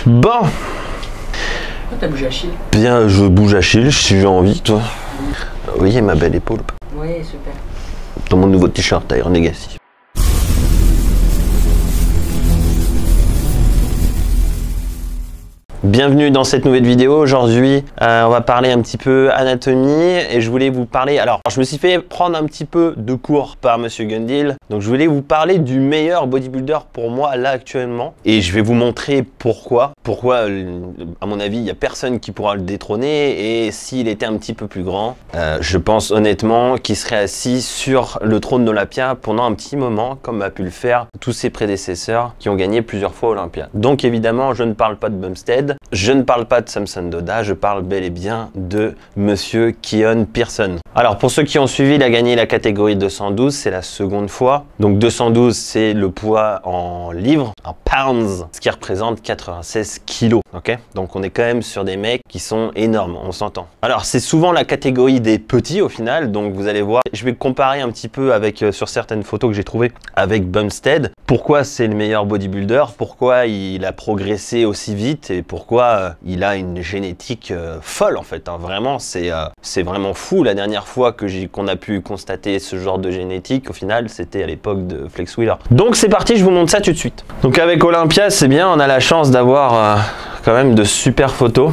Bon. Pourquoi t'as bougé Achille? Bien, je bouge Achille si j'ai envie, toi. Oui, ma belle épaule. Oui, super. Dans mon nouveau t-shirt Air Legacy. Bienvenue dans cette nouvelle vidéo. Aujourd'hui, on va parler un petit peu anatomie et je voulais vous parler. Alors, je me suis fait prendre un petit peu de cours par Monsieur Gundil. Donc, je voulais vous parler du meilleur bodybuilder pour moi là actuellement et je vais vous montrer pourquoi. Pourquoi, à mon avis, il n'y a personne qui pourra le détrôner et s'il était un petit peu plus grand, je pense honnêtement qu'il serait assis sur le trône d'Olympia pendant un petit moment, comme a pu le faire tous ses prédécesseurs qui ont gagné plusieurs fois Olympia. Donc, évidemment, je ne parle pas de Bumstead. Je ne parle pas de Samson Dauda, je parle bel et bien de Monsieur Keon Pearson. Alors pour ceux qui ont suivi, il a gagné la catégorie 212, c'est la seconde fois. Donc 212 c'est le poids en livres, en pounds, ce qui représente 96 kilos. Ok, donc on est quand même sur des mecs qui sont énormes, on s'entend. Alors c'est souvent la catégorie des petits au final, donc vous allez voir, je vais comparer un petit peu avec sur certaines photos que j'ai trouvées avec Bumstead. Pourquoi c'est le meilleur bodybuilder, pourquoi il a progressé aussi vite et pourquoi il a une génétique folle en fait, hein. Vraiment c'est vraiment fou. La dernière fois qu'on a pu constater ce genre de génétique au final c'était à l'époque de Flex Wheeler. Donc c'est parti, je vous montre ça tout de suite. Donc avec Olympia c'est bien, on a la chance d'avoir quand même de super photos.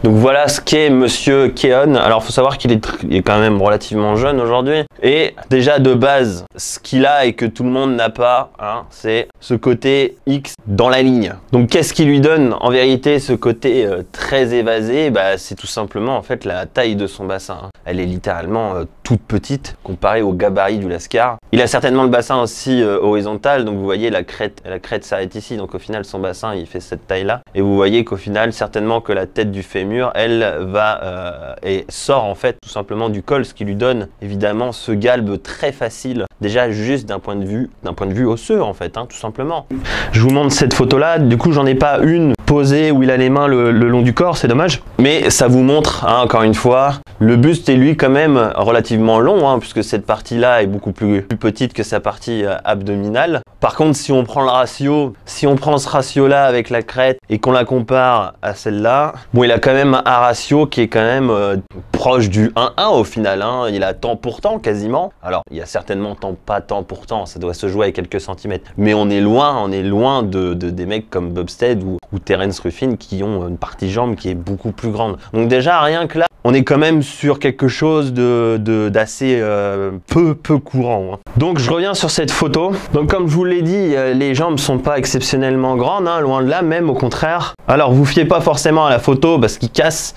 Donc voilà ce qu'est Monsieur Keon. Alors faut savoir qu'il est quand même relativement jeune aujourd'hui. Et déjà de base, ce qu'il a et que tout le monde n'a pas, hein, c'est ce côté X dans la ligne. Donc qu'est-ce qui lui donne en vérité ce côté très évasé? Bah, c'est tout simplement en fait la taille de son bassin. Hein. Elle est littéralement toute petite comparée au gabarit du Lascar. Il a certainement le bassin aussi horizontal. Donc vous voyez la crête s'arrête ici. Donc au final son bassin il fait cette taille là. Et vous voyez qu'au final certainement que la tête du fémur elle va et sort en fait tout simplement du col, ce qui lui donne évidemment ce galbe très facile déjà juste d'un point de vue osseux en fait, hein, tout simplement. Je vous montre cette photo là, du coup j'en ai pas une posée où il a les mains le long du corps, c'est dommage, mais ça vous montre hein, encore une fois, le buste est lui quand même relativement long hein, puisque cette partie là est beaucoup plus petite que sa partie abdominale. Par contre si on prend le ratio, si on prend ce ratio là avec la crête et qu'on la compare à celle-là, bon il a quand même un ratio qui est quand même proche du 1-1 au final, hein. Il a temps pour temps quasiment. Alors il y a certainement pas temps pour temps, ça doit se jouer à quelques centimètres. Mais on est loin des mecs comme Bumstead ou Terence Ruffin qui ont une partie jambe qui est beaucoup plus grande. Donc déjà rien que là, on est quand même sur quelque chose d'assez peu courant. Hein. Donc je reviens sur cette photo. Donc comme je vous l'ai dit, les jambes sont pas exceptionnellement grandes, hein, loin de là, même au contraire. Alors vous fiez pas forcément à la photo parce qu'il casse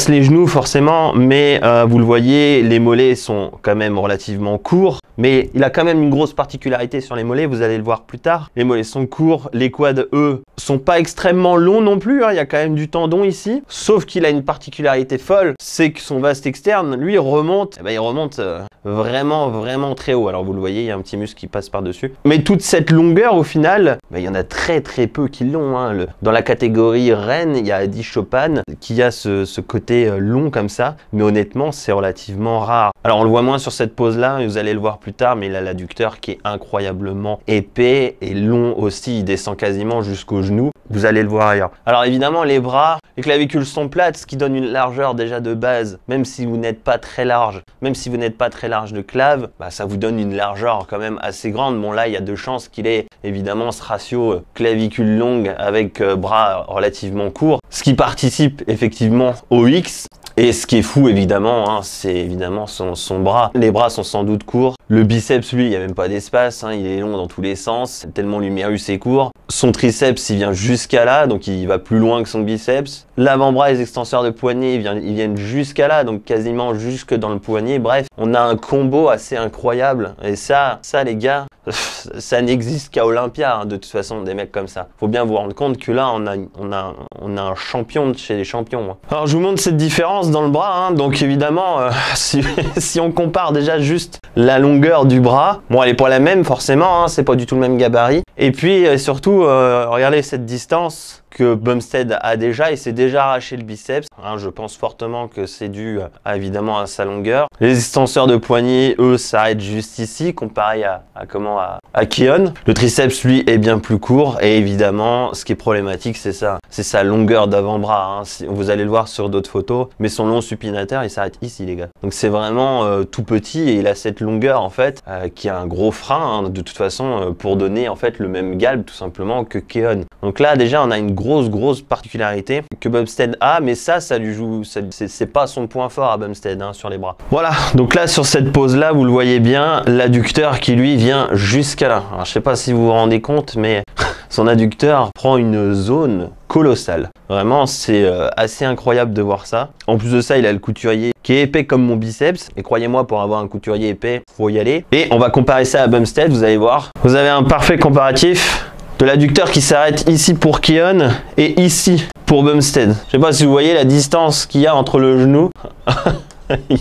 les genoux forcément, mais vous le voyez, les mollets sont quand même relativement courts. Mais il a quand même une grosse particularité sur les mollets, vous allez le voir plus tard. Les mollets sont courts, les quads, eux, sont pas extrêmement longs non plus, hein. Il y a quand même du tendon ici. Sauf qu'il a une particularité folle, c'est que son vaste externe, lui, remonte, il remonte vraiment très haut. Alors vous le voyez, il y a un petit muscle qui passe par-dessus. Mais toute cette longueur, au final, il y en a très peu qui l'ont. Hein. Dans la catégorie reine, il y a Adi Chopin qui a ce côté long comme ça. Mais honnêtement, c'est relativement rare. Alors on le voit moins sur cette pose-là, vous allez le voir plus tard, mais il a l'adducteur qui est incroyablement épais et long aussi, il descend quasiment jusqu'au genou. Vous allez le voir ailleurs. Alors évidemment, les bras, les clavicules sont plates, ce qui donne une largeur déjà de base, même si vous n'êtes pas très large, de clave, bah, ça vous donne une largeur quand même assez grande. Bon là, il y a de chances qu'il ait évidemment ce ratio clavicule longue avec bras relativement courts, ce qui participe effectivement au X. Et ce qui est fou évidemment, hein, c'est évidemment son bras. Les bras sont sans doute courts. Le biceps, lui, il n'y a même pas d'espace, hein, il est long dans tous les sens, tellement l'humérus est court. Son triceps, il vient jusqu'à là, donc il va plus loin que son biceps. L'avant-bras et les extenseurs de poignet, ils viennent jusqu'à là, donc quasiment jusque dans le poignet. Bref, on a un combo assez incroyable. Et ça les gars, ça n'existe qu'à Olympia, hein, de toute façon, des mecs comme ça. Faut bien vous rendre compte que là, on a un champion de chez les champions. Hein. Alors, je vous montre cette différence dans le bras, hein. Donc évidemment, si on compare déjà juste la longueur du bras. Bon, elle est pas la même forcément, hein, c'est pas du tout le même gabarit. Et puis surtout, regardez cette distance que Bumstead a déjà, il s'est déjà arraché le biceps. Hein, je pense fortement que c'est dû évidemment à sa longueur. Les extenseurs de poignet, eux, s'arrêtent juste ici, comparé à Keon. Le triceps, lui, est bien plus court. Et évidemment, ce qui est problématique, c'est ça. C'est sa longueur d'avant-bras. Hein. Vous allez le voir sur d'autres photos. Mais son long supinateur, il s'arrête ici, les gars. Donc c'est vraiment tout petit et il a cette longueur, en fait, qui est un gros frein, hein, de toute façon, pour donner, en fait, le même galbe, tout simplement, que Keon. Donc là, déjà, on a une grosse particularité que Bumstead a, mais ça lui joue, c'est pas son point fort à Bumstead, hein, sur les bras. Voilà, donc là sur cette pose là, vous le voyez bien, l'adducteur qui lui vient jusqu'à là. Alors je sais pas si vous vous rendez compte, mais son adducteur prend une zone colossale. Vraiment, c'est assez incroyable de voir ça. En plus de ça, il a le couturier qui est épais comme mon biceps. Et croyez-moi, pour avoir un couturier épais, faut y aller. Et on va comparer ça à Bumstead, vous allez voir. Vous avez un parfait comparatif de l'adducteur qui s'arrête ici pour Keon et ici pour Bumstead. Je sais pas si vous voyez la distance qu'il y a entre le genou.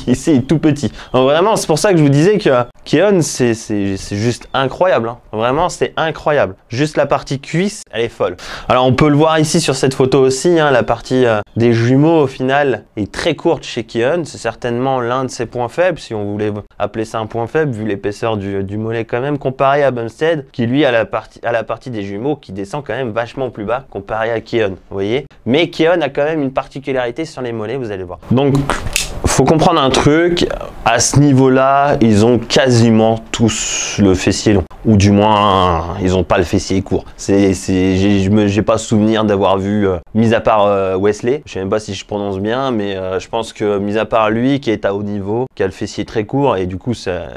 Ici, il est tout petit. Donc, vraiment, c'est pour ça que je vous disais que Keon, c'est juste incroyable. Hein. Vraiment, c'est incroyable. Juste la partie cuisse, elle est folle. Alors, on peut le voir ici sur cette photo aussi. Hein, la partie des jumeaux, au final, est très courte chez Keon. C'est certainement l'un de ses points faibles, si on voulait appeler ça un point faible, vu l'épaisseur du mollet quand même, comparé à Bumstead, qui lui a la partie des jumeaux qui descend quand même vachement plus bas, comparé à Keon. Vous voyez? Mais Keon a quand même une particularité sur les mollets, vous allez voir. Donc, faut comprendre un truc, à ce niveau-là, ils ont quasiment tous le fessier long. Ou du moins, ils n'ont pas le fessier court. J'ai pas souvenir d'avoir vu, mis à part Wesley, je sais même pas si je prononce bien, mais je pense que mis à part lui, qui est à haut niveau, qui a le fessier très court, et du coup, ça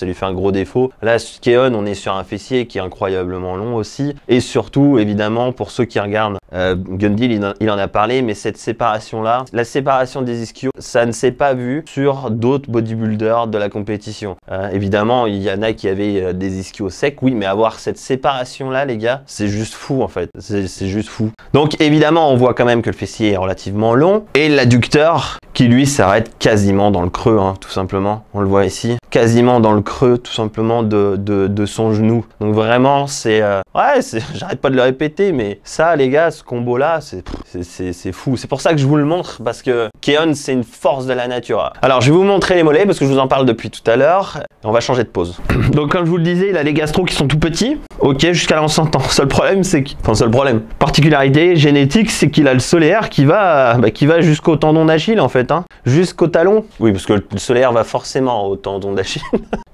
lui fait un gros défaut. Là, Keon, on est sur un fessier qui est incroyablement long aussi. Et surtout, évidemment, pour ceux qui regardent, Gundil, il en a parlé, mais cette séparation-là, la séparation des ischios, ça ne s'est pas vu sur d'autres bodybuilders de la compétition. Évidemment, il y en a qui avaient des ischios secs, oui, mais avoir cette séparation-là, les gars, c'est juste fou, en fait. C'est juste fou. Donc, évidemment, on voit quand même que le fessier est relativement long, et l'adducteur, qui lui s'arrête quasiment dans le creux, hein, tout simplement. On le voit ici, quasiment dans le creux, tout simplement, de son genou. Donc vraiment, c'est... ouais, j'arrête pas de le répéter, mais ça, les gars, ce combo-là, c'est fou. C'est pour ça que je vous le montre, parce que Keon, c'est une force de la nature. Alors, je vais vous montrer les mollets, parce que je vous en parle depuis tout à l'heure. On va changer de pose. Donc, comme je vous le disais, il a les gastros qui sont tout petits. Ok, jusqu'à là, on s'entend. Seul problème, c'est que... Enfin, seul problème. Particularité génétique, c'est qu'il a le solaire qui va jusqu'au tendon d'Achille, en fait. Hein. Jusqu'au talon. Oui, parce que le solaire va forcément au tendon d'Achille.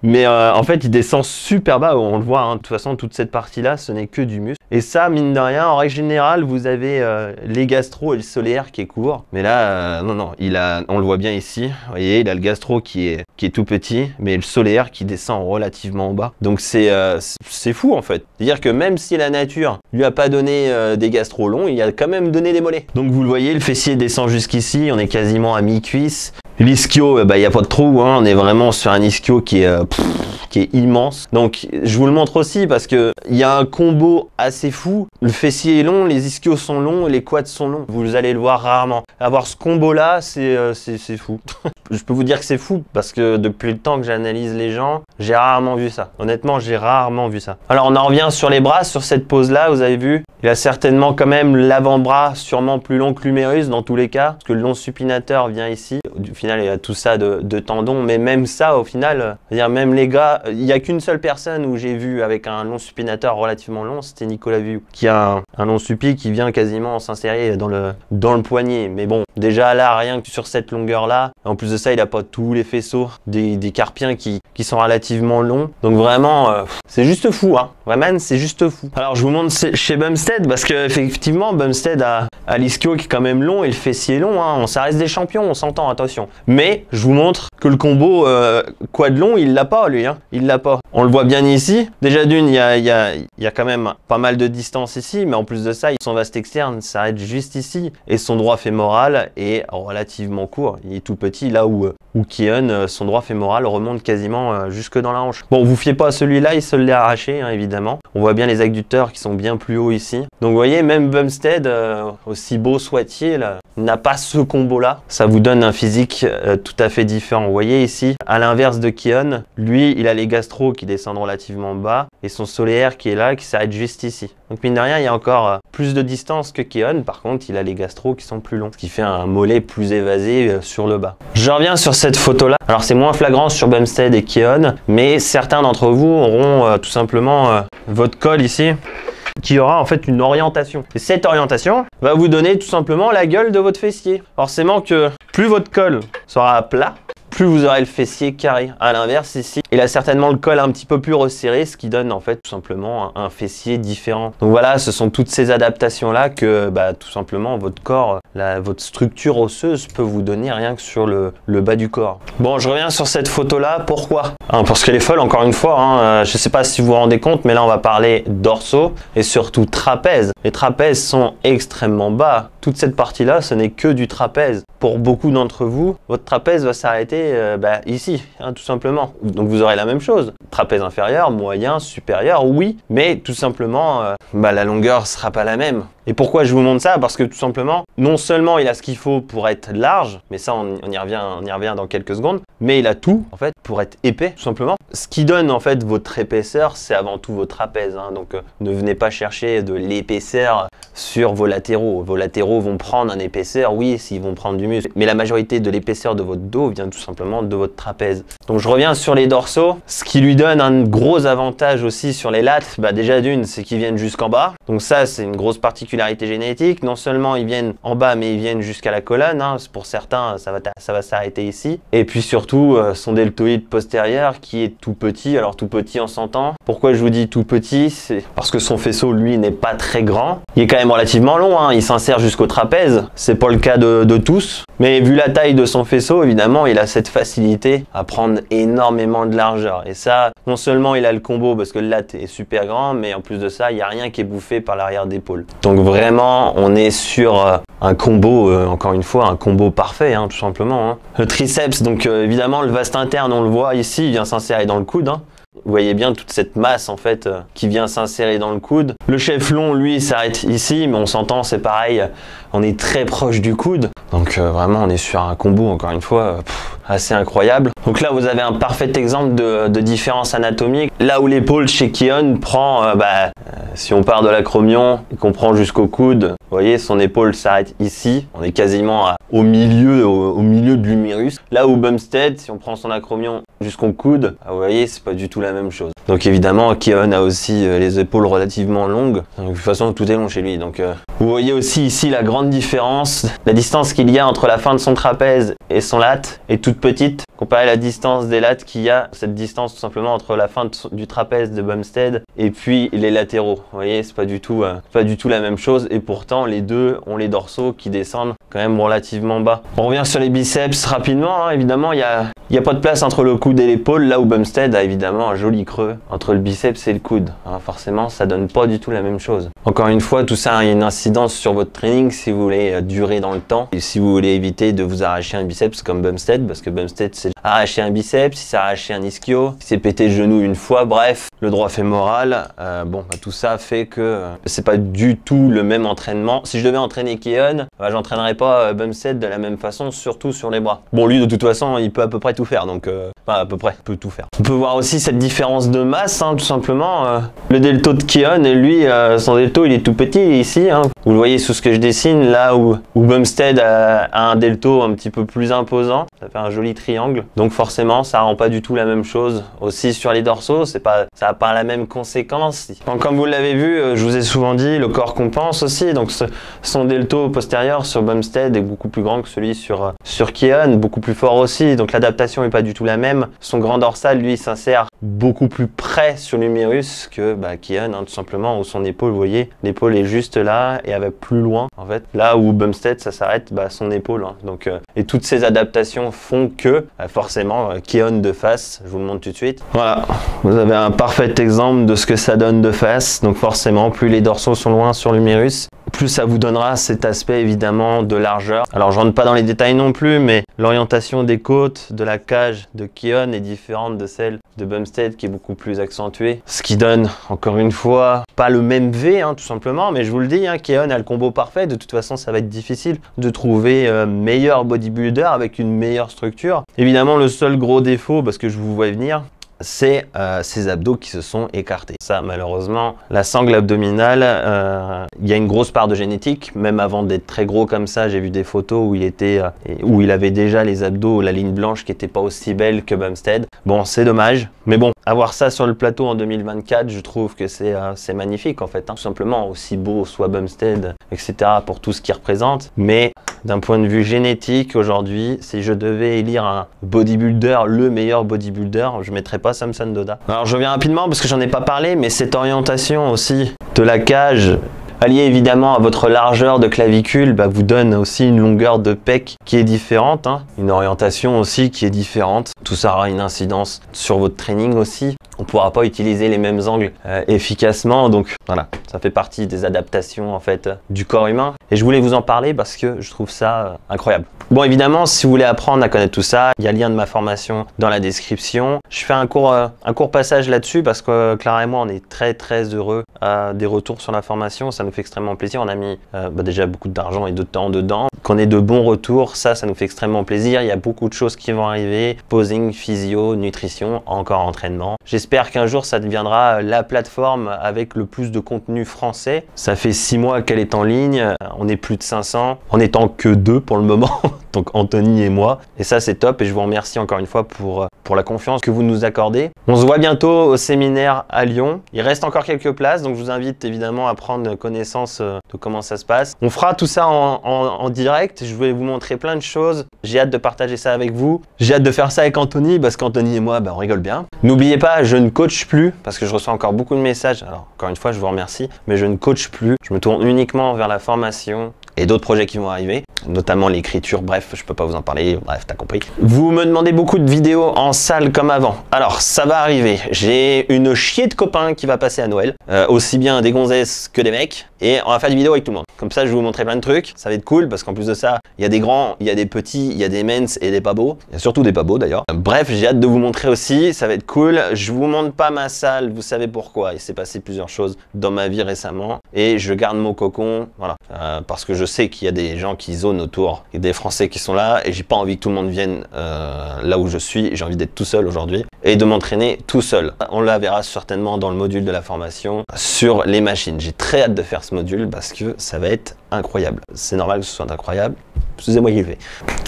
Mais en fait, il descend super bas. On le voit, hein. De toute façon, toute cette partie-là, ce n'est que du muscle. Et ça, mine de rien, en règle générale, vous avez les gastro et le solaire qui est court. Mais là, non, on le voit bien ici. Vous voyez, il a le gastro qui est tout petit, mais le solaire qui descend relativement bas. Donc c'est fou en fait. C'est-à-dire que même si la nature lui a pas donné des gastro longs, il a quand même donné des mollets. Donc vous le voyez, le fessier descend jusqu'ici, on est quasiment à mi-cuisse. L'ischio, il n'y a pas de trou, hein. On est vraiment sur un ischio qui est immense. Donc je vous le montre aussi parce que il y a un combo assez fou. Le fessier est long, les ischios sont longs, les quads sont longs. Vous allez le voir rarement. Avoir ce combo là, c'est fou. Je peux vous dire que c'est fou parce que depuis le temps que j'analyse les gens, j'ai rarement vu ça. Honnêtement, j'ai rarement vu ça. Alors on en revient sur les bras, sur cette pose là, vous avez vu, il a certainement quand même l'avant-bras sûrement plus long que l'humérus dans tous les cas, parce que le long supinateur vient ici. Au final, il y a tout ça de tendons, mais même ça, au final, c'est-à-dire même les gars, il n'y a qu'une seule personne où j'ai vu avec un long supinateur relativement long, c'était Nicolas Vieux, qui a un long supi qui vient quasiment s'insérer dans le poignet. Mais bon, déjà là, rien que sur cette longueur-là, en plus de ça, il n'a pas tous les faisceaux des carpiens qui sont relativement longs. Donc vraiment, c'est juste fou, hein. Vraiment, c'est juste fou. Alors, je vous montre chez Bumstead, parce qu'effectivement, Bumstead a l'ischio qui est quand même long et le fessier long, hein. Ça reste des champions, on s'entend, attention. Mais je vous montre que le combo quad long, il l'a pas, lui, hein. Il l'a pas. On le voit bien ici. Déjà d'une, il y a quand même pas mal de distance ici, mais en plus de ça, son vaste externe s'arrête juste ici. Et son droit fémoral est relativement court. Il est tout petit, là où Keon, son droit fémoral remonte quasiment jusque dans la hanche. Bon, vous fiez pas à celui-là, il se l'est arraché, hein, évidemment. On voit bien les adducteurs qui sont bien plus hauts ici. Donc vous voyez, même Bumstead, aussi beau soit-il, n'a pas ce combo-là. Ça vous donne un physique tout à fait différent. Vous voyez ici, à l'inverse de Keon, lui, il a les gastro qui descendent relativement bas et son solaire qui est là, qui s'arrête juste ici. Donc mine de rien, il y a encore plus de distance que Keon. Par contre, il a les gastro qui sont plus longs, ce qui fait un mollet plus évasé sur le bas. Je reviens sur cette photo-là. Alors c'est moins flagrant sur Bumstead et Keon, mais certains d'entre vous auront tout simplement votre col ici, qui aura en fait une orientation. Et cette orientation va vous donner tout simplement la gueule de votre fessier. Forcément que plus votre col sera plat, plus vous aurez le fessier carré. À l'inverse ici, il a certainement le col un petit peu plus resserré, ce qui donne en fait tout simplement un fessier différent. Donc voilà, ce sont toutes ces adaptations là que tout simplement votre corps, votre structure osseuse peut vous donner rien que sur le bas du corps. Bon, je reviens sur cette photo là, pourquoi parce qu'elle est folle encore une fois, je sais pas si vous vous rendez compte, mais là on va parler dorsaux et surtout trapèze. Les trapèzes sont extrêmement bas. Toute cette partie là, ce n'est que du trapèze. Pour beaucoup d'entre vous, votre trapèze va s'arrêter ici, tout simplement. Donc vous aurez la même chose. Trapèze inférieur, moyen, supérieur, oui, mais tout simplement, la longueur sera pas la même. Et pourquoi je vous montre ça? Parce que tout simplement, non seulement il a ce qu'il faut pour être large, mais ça on y revient dans quelques secondes, mais il a tout en fait pour être épais, tout simplement. Ce qui donne en fait votre épaisseur, c'est avant tout vos trapèzes. Donc ne venez pas chercher de l'épaisseur sur vos latéraux. Vos latéraux vont prendre un épaisseur, oui, s'ils vont prendre du muscle, mais la majorité de l'épaisseur de votre dos vient tout simplement de votre trapèze. Donc je reviens sur les dorsaux. Ce qui lui donne un gros avantage aussi sur les lattes, déjà d'une, c'est qu'ils viennent jusqu'en bas. Donc ça, c'est une grosse particularité génétique. Non seulement ils viennent en bas, mais ils viennent jusqu'à la colonne. Pour certains, ça va s'arrêter ici. Et puis surtout, son deltoïde postérieur qui est tout petit. Alors tout petit, on s'entend. Pourquoi je vous dis tout petit? C'est parce que son faisceau, lui, n'est pas très grand. Il est quand même relativement long. Il s'insère jusqu'au trapèze. C'est pas le cas de tous. Mais vu la taille de son faisceau, évidemment, il a cette facilité à prendre énormément de largeur. Et ça, non seulement il a le combo parce que le lat est super grand, mais en plus de ça, il n'y a rien qui est bouffé par l'arrière d'épaule. Donc vraiment, on est sur un combo, encore une fois, un combo parfait, tout simplement. Le triceps, donc évidemment, le vaste interne, on le voit ici, il vient s'insérer dans le coude. Vous voyez bien toute cette masse en fait qui vient s'insérer dans le coude. Le chef long, lui, s'arrête ici, mais on s'entend, c'est pareil, on est très proche du coude. Donc vraiment, on est sur un combo, encore une fois, assez incroyable. Donc là, vous avez un parfait exemple de différence anatomique. Là où l'épaule chez Keon prend, si on part de l'acromion et qu'on prend jusqu'au coude, vous voyez, son épaule s'arrête ici. On est quasiment au milieu de l'humérus. Là où Bumstead, si on prend son acromion jusqu'au coude, vous voyez, c'est pas du tout la même chose. Donc évidemment, Keon a aussi les épaules relativement longues. Donc, de toute façon, tout est long chez lui. Donc vous voyez aussi ici la grande différence. La distance qu'il y a entre la fin de son trapèze et son latte est toute petite. Comparé à la distance des lattes qu'il y a, cette distance tout simplement entre la fin du trapèze de Bumstead et puis les latéraux. Vous voyez, c'est pas du tout la même chose. Et pourtant, les deux ont les dorsaux qui descendent quand même relativement bas. On revient sur les biceps rapidement. Évidemment, il n'y a pas de place entre le coude et l'épaule, là où Bumstead a évidemment un joli creux entre le biceps et le coude. Forcément, ça donne pas du tout la même chose. Encore une fois, tout ça a une incidence sur votre training si vous voulez durer dans le temps et si vous voulez éviter de vous arracher un biceps comme Bumstead, parce que Bumstead c'est arracher un biceps, il s'est arraché un ischio, il s'est pété le genou une fois, bref, le droit fémoral, tout ça fait que c'est pas du tout le même entraînement. Si je devais entraîner Keon, j'entraînerais pas Bumstead de la même façon, surtout sur les bras. Bon, lui de toute façon, il peut à peu près tout faire, donc à peu près, il peut tout faire. On peut voir aussi cette différence de masse, tout simplement. Le delto de Keon, et lui, son delto, il est tout petit ici. Vous le voyez sous ce que je dessine, là où Bumstead a un delto un petit peu plus imposant. Ça fait un joli triangle. Donc forcément, ça rend pas du tout la même chose. Aussi sur les dorsaux, ça n'a pas la même conséquence. Donc, comme vous l'avez vu, je vous ai souvent dit, le corps compense aussi. Donc son delto postérieur sur Bumstead est beaucoup plus grand que celui sur Keon, beaucoup plus fort aussi. Donc l'adaptation n'est pas du tout la même. Son grand dorsal, lui, s'insère beaucoup plus près sur l'humérus que Keon, tout simplement, où son épaule, vous voyez, l'épaule est juste là et elle va plus loin, en fait. Là où Bumstead, ça s'arrête, son épaule. Donc Et toutes ces adaptations font que, forcément, Keon de face, je vous le montre tout de suite. Voilà, vous avez un parfait exemple de ce que ça donne de face. Donc forcément, plus les dorsaux sont loin sur l'humérus, plus ça vous donnera cet aspect évidemment de largeur. Alors je rentre pas dans les détails non plus, mais l'orientation des côtes de la cage de Keon est différente de celle de Bumstead qui est beaucoup plus accentuée. Ce qui donne, encore une fois, pas le même V hein, tout simplement, mais je vous le dis, hein, Keon a le combo parfait. De toute façon, ça va être difficile de trouver meilleur bodybuilder avec une meilleure structure. Évidemment, le seul gros défaut, parce que je vous vois venir, c'est ces abdos qui se sont écartés. Ça, malheureusement, la sangle abdominale, il y a une grosse part de génétique. Même avant d'être très gros comme ça, j'ai vu des photos où il avait déjà les abdos, la ligne blanche qui n'était pas aussi belle que Bumstead. Bon, c'est dommage. Mais bon, avoir ça sur le plateau en 2024, je trouve que c'est magnifique en fait. Hein. Tout simplement, aussi beau soit Bumstead, etc. pour tout ce qu'il représente. Mais d'un point de vue génétique, aujourd'hui, si je devais élire un bodybuilder, le meilleur bodybuilder, je ne mettrais pas Samson Dauda. Alors je reviens rapidement parce que j'en ai pas parlé, mais cette orientation aussi de la cage, alliée évidemment à votre largeur de clavicule, vous donne aussi une longueur de pec qui est différente, hein. Une orientation aussi qui est différente. Tout ça aura une incidence sur votre training aussi. On ne pourra pas utiliser les mêmes angles efficacement, donc voilà, ça fait partie des adaptations en fait du corps humain. Et je voulais vous en parler parce que je trouve ça incroyable. Bon, évidemment, si vous voulez apprendre à connaître tout ça, il y a le lien de ma formation dans la description. Je fais un court passage là-dessus parce que Clara et moi, on est très heureux des retours sur la formation. Ça nous fait extrêmement plaisir. On a mis déjà beaucoup d'argent et de temps dedans. Qu'on ait de bons retours, ça nous fait extrêmement plaisir. Il y a beaucoup de choses qui vont arriver. Posing, physio, nutrition, encore entraînement. J'espère qu'un jour, ça deviendra la plateforme avec le plus de contenu français. Ça fait 6 mois qu'elle est en ligne. On est plus de 500. En étant que 2 pour le moment. Donc Anthony et moi. Et ça, c'est top. Et je vous remercie encore une fois pour la confiance que vous nous accordez. On se voit bientôt au séminaire à Lyon. Il reste encore quelques places. Donc je vous invite évidemment à prendre connaissance de comment ça se passe. On fera tout ça en direct. Je vais vous montrer plein de choses. J'ai hâte de partager ça avec vous. J'ai hâte de faire ça avec Anthony parce qu'Anthony et moi, on rigole bien. N'oubliez pas, je ne coach plus parce que je reçois encore beaucoup de messages. Alors encore une fois, je vous remercie. Mais je ne coach plus. Je me tourne uniquement vers la formation et d'autres projets qui vont arriver, notamment l'écriture, bref, je peux pas vous en parler, bref, t'as compris. Vous me demandez beaucoup de vidéos en salle comme avant. Alors, ça va arriver. J'ai une chier de copains qui va passer à Noël, aussi bien des gonzesses que des mecs, et on va faire des vidéos avec tout le monde. Comme ça, je vais vous montrer plein de trucs, ça va être cool, parce qu'en plus de ça, il y a des grands, il y a des petits, il y a des mens et des pas beaux. Il y a surtout des pas beaux d'ailleurs. Bref, j'ai hâte de vous montrer aussi, ça va être cool. Je vous montre pas ma salle, vous savez pourquoi. Il s'est passé plusieurs choses dans ma vie récemment, et je garde mon cocon, voilà, parce que je sais qu'il y a des gens qui zonent autour, et des Français qui sont là, et j'ai pas envie que tout le monde vienne là où je suis. J'ai envie d'être tout seul aujourd'hui et de m'entraîner tout seul. On la verra certainement dans le module de la formation sur les machines. J'ai très hâte de faire ce module parce que ça va être incroyable. C'est normal que ce soit incroyable. C'est moi qui le fais.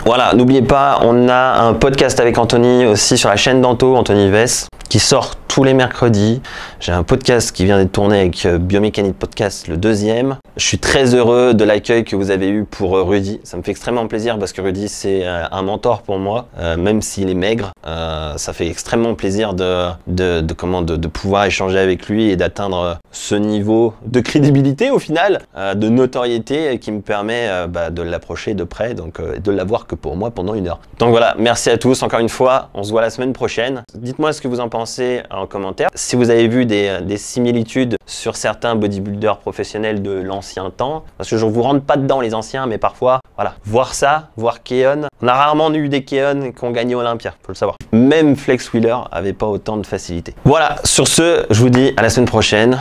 Voilà, n'oubliez pas, on a un podcast avec Anthony aussi sur la chaîne d'Anto, Anthony Vess, qui sort tous les mercredis. J'ai un podcast qui vient d'être tourné avec Biomécanique Podcast, le 2e. Je suis très heureux de l'accueil que vous avez eu pour Rudy. Ça me fait extrêmement plaisir parce que Rudy, c'est un mentor pour moi, même s'il est maigre. Ça fait extrêmement plaisir de pouvoir échanger avec lui et d'atteindre ce niveau de crédibilité au final, de notoriété qui me permet de l'approcher de près, donc de l'avoir que pour moi pendant 1 heure. Donc voilà, merci à tous encore une fois. On se voit la semaine prochaine. Dites-moi ce que vous en pensez en commentaire. Si vous avez vu des similitudes sur certains bodybuilders professionnels de l'ancien temps, parce que je ne vous rentre pas dedans les anciens, mais parfois, voilà, voir ça, voir Keon. On a rarement eu des Keon qui ont gagné Olympia, faut le savoir. Même Flex Wheeler avait pas autant de facilité. Voilà, sur ce, je vous dis à la semaine prochaine.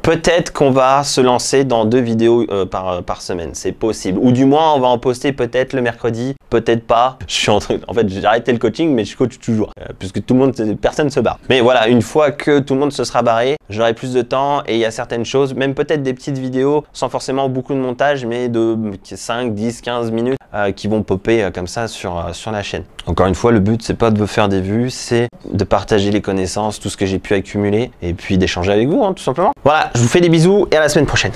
Peut-être qu'on va se lancer dans 2 vidéos par semaine, c'est possible. Ou du moins, on va en poster peut-être le mercredi, peut-être pas. Je suis en fait, j'ai arrêté le coaching, mais je coach toujours, puisque personne se barre. Mais voilà, une fois que tout le monde se sera barré, j'aurai plus de temps et il y a certaines choses, même peut-être des petites vidéos sans forcément beaucoup de montage, mais de 5, 10, 15 minutes qui vont popper comme ça sur la chaîne. Encore une fois, le but, c'est pas de vous faire des vues, c'est de partager les connaissances, tout ce que j'ai pu accumuler et puis d'échanger avec vous, hein, tout simplement. Voilà, je vous fais des bisous et à la semaine prochaine.